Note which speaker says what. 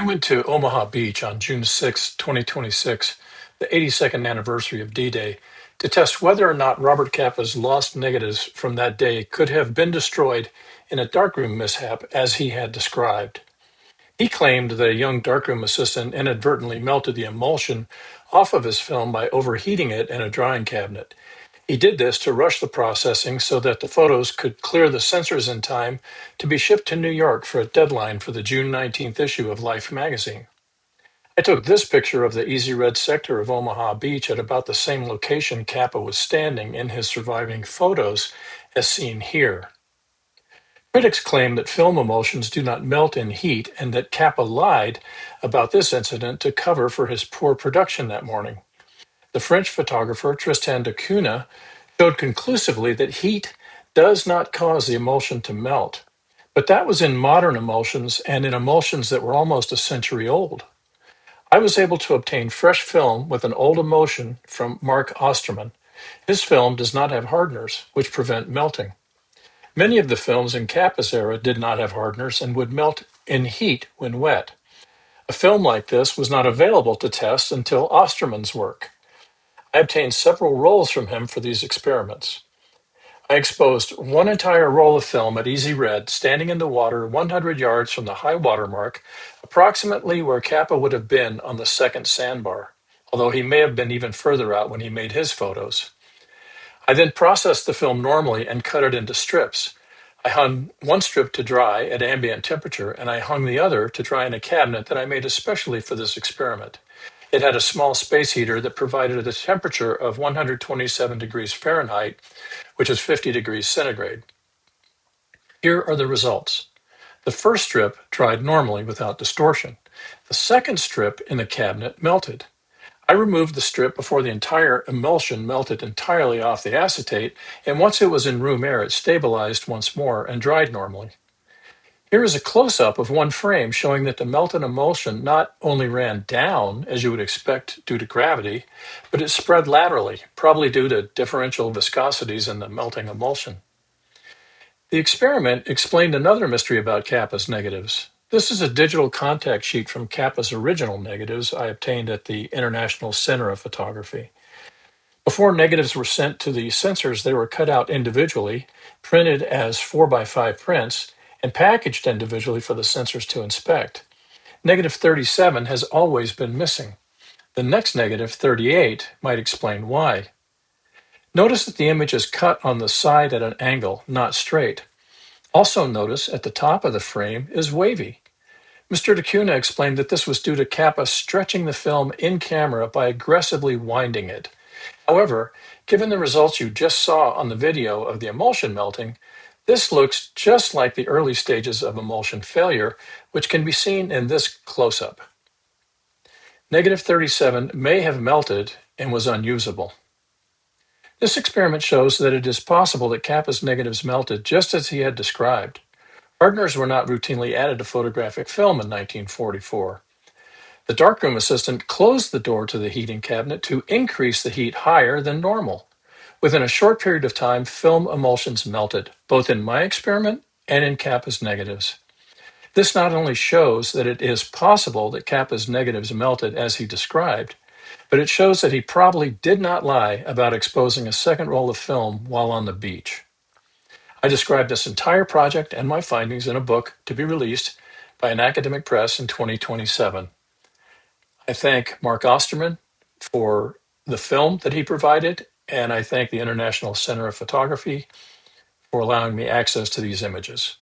Speaker 1: I went to Omaha Beach on June 6, 2026, the 82nd anniversary of D-Day, to test whether or not Robert Capa's lost negatives from that day could have been destroyed in a darkroom mishap as he had described. He claimed that a young darkroom assistant inadvertently melted the emulsion off of his film by overheating it in a drying cabinet. He did this to rush the processing so that the photos could clear the censors in time to be shipped to New York for a deadline for the June 19th issue of Life magazine. I took this picture of the Easy Red sector of Omaha Beach at about the same location Capa was standing in his surviving photos as seen here. Critics claim that film emulsions do not melt in heat and that Capa lied about this incident to cover for his poor production that morning. The French photographer Tristan da Cunha showed conclusively that heat does not cause the emulsion to melt, but that was in modern emulsions and in emulsions that were almost a century old. I was able to obtain fresh film with an old emulsion from Mark Osterman. His film does not have hardeners, which prevent melting. Many of the films in Capa's era did not have hardeners and would melt in heat when wet. A film like this was not available to test until Osterman's work. I obtained several rolls from him for these experiments. I exposed one entire roll of film at easy red, standing in the water 100 yards from the high water mark, approximately where Capa would have been on the second sandbar, although he may have been even further out when he made his photos. I then processed the film normally and cut it into strips. I hung one strip to dry at ambient temperature, and I hung the other to dry in a cabinet that I made especially for this experiment. It had a small space heater that provided a temperature of 127 degrees Fahrenheit, which is 50 degrees centigrade. Here are the results. The first strip dried normally without distortion. The second strip in the cabinet melted. I removed the strip before the entire emulsion melted entirely off the acetate, and once it was in room air, it stabilized once more and dried normally. Here is a close-up of one frame showing that the melted emulsion not only ran down, as you would expect due to gravity, but it spread laterally, probably due to differential viscosities in the melting emulsion. The experiment explained another mystery about Capa's negatives. This is a digital contact sheet from Capa's original negatives I obtained at the International Center of Photography. Before negatives were sent to the censors, they were cut out individually, printed as 4x5 prints, and packaged individually for the censors to inspect. Negative 37 has always been missing. The next negative, 38, might explain why. Notice that the image is cut on the side at an angle, not straight. Also notice at the top of the frame is wavy. Mr. da Cunha explained that this was due to Capa stretching the film in camera by aggressively winding it. However, given the results you just saw on the video of the emulsion melting, this looks just like the early stages of emulsion failure, which can be seen in this close-up. Negative 37 may have melted and was unusable. This experiment shows that it is possible that Capa's negatives melted just as he had described. Hardeners were not routinely added to photographic film in 1944. The darkroom assistant closed the door to the heating cabinet to increase the heat higher than normal. Within a short period of time, film emulsions melted, both in my experiment and in Capa's negatives. This not only shows that it is possible that Capa's negatives melted as he described, but it shows that he probably did not lie about exposing a second roll of film while on the beach. I described this entire project and my findings in a book to be released by an academic press in 2027. I thank Mark Osterman for the film that he provided, and I thank the International Center of Photography for allowing me access to these images.